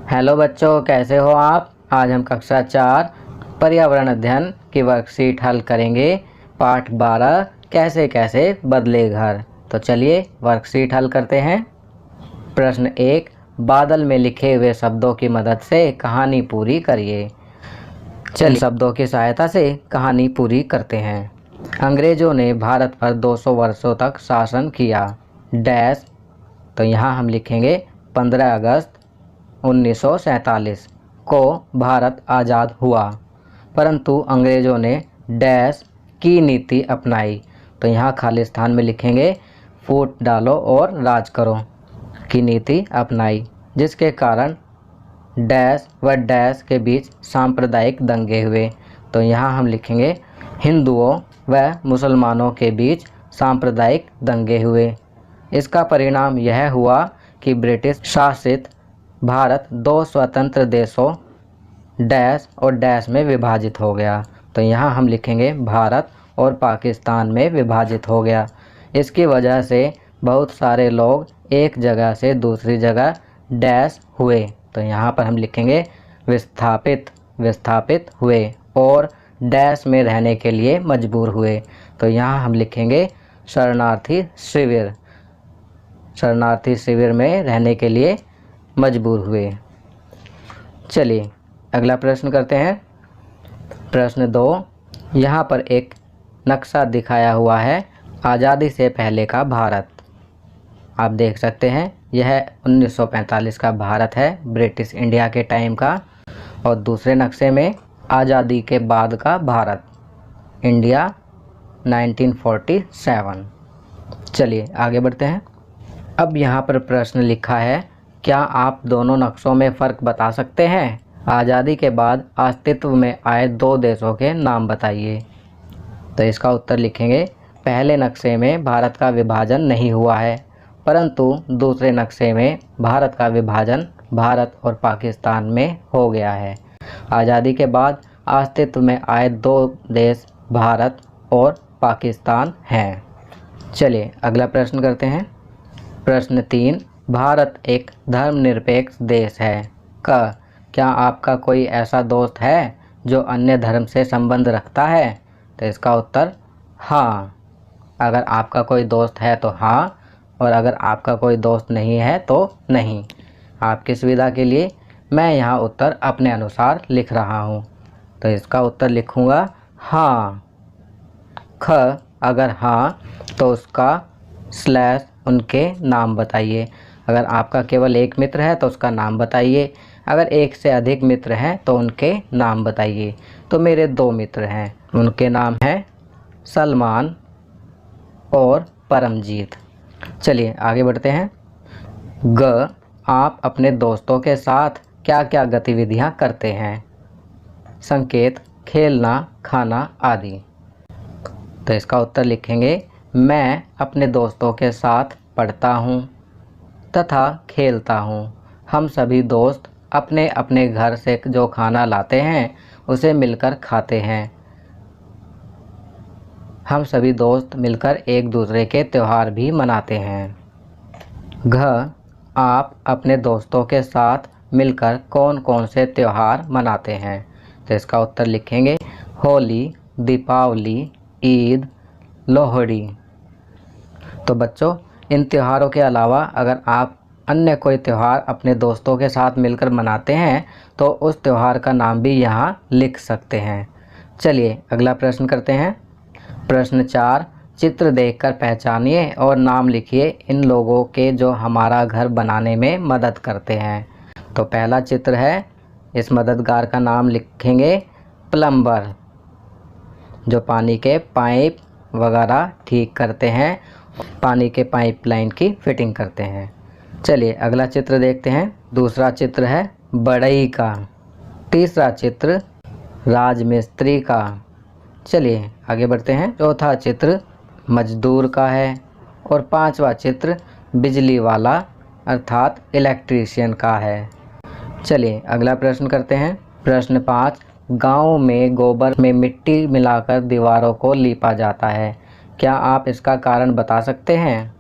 Hello बच्चों, कैसे हो आप। आज हम कक्षा 4 पर्यावरण अध्ययन की वर्कशीट हल करेंगे। पाठ 12 कैसे कैसे बदले घर। तो चलिए वर्कशीट हल करते हैं। प्रश्न 1, बादल में लिखे हुए शब्दों की मदद से कहानी पूरी करिए। चलिए शब्दों की सहायता से कहानी पूरी करते हैं। अंग्रेजों ने भारत पर 200 वर्षों तक शासन किया। डैश, तो यहाँ हम लिखेंगे 15 अगस्त 1947 को भारत आज़ाद हुआ, परंतु अंग्रेज़ों ने डैश की नीति अपनाई। तो यहाँ खालिस्तान में लिखेंगे फूट डालो और राज करो की नीति अपनाई, जिसके कारण डैश व डैश के बीच सांप्रदायिक दंगे हुए। तो यहाँ हम लिखेंगे हिंदुओं व मुसलमानों के बीच सांप्रदायिक दंगे हुए। इसका परिणाम यह हुआ कि ब्रिटिश शासित भारत 2 स्वतंत्र देशों डैश और डैश में विभाजित हो गया। तो यहाँ हम लिखेंगे भारत और पाकिस्तान में विभाजित हो गया। इसकी वजह से बहुत सारे लोग एक जगह से दूसरी जगह डैश हुए। तो यहाँ पर हम लिखेंगे विस्थापित हुए और डैश में रहने के लिए मजबूर हुए। तो यहाँ हम लिखेंगे शरणार्थी शिविर में रहने के लिए मजबूर हुए। चलिए अगला प्रश्न करते हैं। प्रश्न 2, यहाँ पर एक नक्शा दिखाया हुआ है आज़ादी से पहले का भारत। आप देख सकते हैं यह 1945 का भारत है, ब्रिटिश इंडिया के टाइम का, और दूसरे नक्शे में आज़ादी के बाद का भारत, इंडिया 1947। चलिए आगे बढ़ते हैं। अब यहाँ पर प्रश्न लिखा है, क्या आप दोनों नक्शों में फ़र्क बता सकते हैं? आज़ादी के बाद अस्तित्व में आए 2 देशों के नाम बताइए। तो इसका उत्तर लिखेंगे, पहले नक्शे में भारत का विभाजन नहीं हुआ है, परंतु दूसरे नक्शे में भारत का विभाजन भारत और पाकिस्तान में हो गया है। आज़ादी के बाद अस्तित्व में आए 2 देश भारत और पाकिस्तान हैं। चलिए अगला प्रश्न करते हैं। प्रश्न 3, भारत एक धर्मनिरपेक्ष देश है। क्या आपका कोई ऐसा दोस्त है जो अन्य धर्म से संबंध रखता है? तो इसका उत्तर हाँ। अगर आपका कोई दोस्त है तो हाँ, और अगर आपका कोई दोस्त नहीं है तो नहीं। आपकी सुविधा के लिए मैं यहाँ उत्तर अपने अनुसार लिख रहा हूँ। तो इसका उत्तर लिखूँगा हाँ। अगर हाँ तो उसका स्लैश उनके नाम बताइए। अगर आपका केवल एक मित्र है तो उसका नाम बताइए। अगर एक से अधिक मित्र हैं तो उनके नाम बताइए। तो मेरे 2 मित्र हैं, उनके नाम हैं सलमान और परमजीत। चलिए आगे बढ़ते हैं। आप अपने दोस्तों के साथ क्या क्या गतिविधियां करते हैं? संकेत, खेलना, खाना आदि। तो इसका उत्तर लिखेंगे, मैं अपने दोस्तों के साथ पढ़ता हूँ तथा खेलता हूँ। हम सभी दोस्त अपने अपने घर से जो खाना लाते हैं उसे मिलकर खाते हैं। हम सभी दोस्त मिलकर एक दूसरे के त्यौहार भी मनाते हैं। आप अपने दोस्तों के साथ मिलकर कौन कौन से त्यौहार मनाते हैं? तो इसका उत्तर लिखेंगे, होली, दीपावली, ईद, लोहड़ी। तो बच्चों, इन त्योहारों के अलावा अगर आप अन्य कोई त्यौहार अपने दोस्तों के साथ मिलकर मनाते हैं तो उस त्यौहार का नाम भी यहाँ लिख सकते हैं। चलिए अगला प्रश्न करते हैं। प्रश्न 4, चित्र देखकर पहचानिए और नाम लिखिए इन लोगों के जो हमारा घर बनाने में मदद करते हैं। तो पहला चित्र है, इस मददगार का नाम लिखेंगे प्लम्बर, जो पानी के पाइप वगैरह ठीक करते हैं, पानी के पाइपलाइन की फिटिंग करते हैं। चलिए अगला चित्र देखते हैं। दूसरा चित्र है बढ़ई का। तीसरा चित्र राजमिस्त्री का। चलिए आगे बढ़ते हैं। चौथा चित्र मजदूर का है और 5वां चित्र बिजली वाला अर्थात इलेक्ट्रीशियन का है। चलिए अगला प्रश्न करते हैं। प्रश्न 5, गांव में गोबर में मिट्टी मिलाकर दीवारों को लीपा जाता है। क्या आप इसका कारण बता सकते हैं?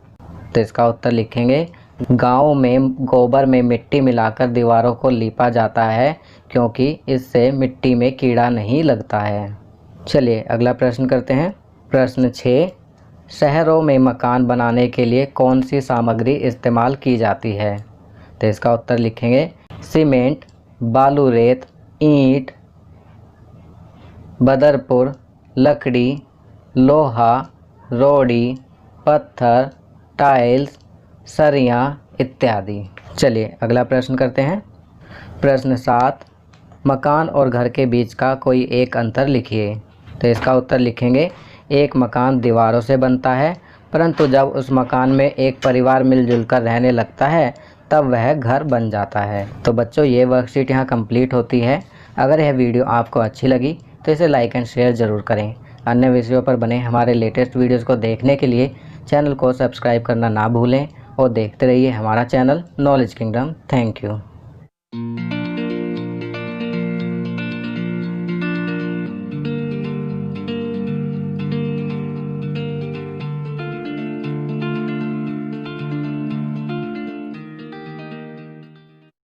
तो इसका उत्तर लिखेंगे, गांव में गोबर में मिट्टी मिलाकर दीवारों को लीपा जाता है क्योंकि इससे मिट्टी में कीड़ा नहीं लगता है। चलिए अगला प्रश्न करते हैं। प्रश्न 6, शहरों में मकान बनाने के लिए कौन सी सामग्री इस्तेमाल की जाती है? तो इसका उत्तर लिखेंगे सीमेंट, बालू रेत, ईंट, बदरपुर, लकड़ी, लोहा, रोड़ी, पत्थर, टाइल्स, सरियाँ इत्यादि। चलिए अगला प्रश्न करते हैं। प्रश्न 7, मकान और घर के बीच का कोई एक अंतर लिखिए। तो इसका उत्तर लिखेंगे एक मकान दीवारों से बनता है, परंतु जब उस मकान में एक परिवार मिलजुल कर रहने लगता है तब वह घर बन जाता है। तो बच्चों ये वर्कशीट यहाँ कंप्लीट होती है। अगर यह वीडियो आपको अच्छी लगी तो इसे लाइक एंड शेयर ज़रूर करें। अन्य विषयों पर बने हमारे लेटेस्ट वीडियोज़ को देखने के लिए चैनल को सब्सक्राइब करना ना भूलें और देखते रहिए हमारा channel knowledge kingdom. Thank you.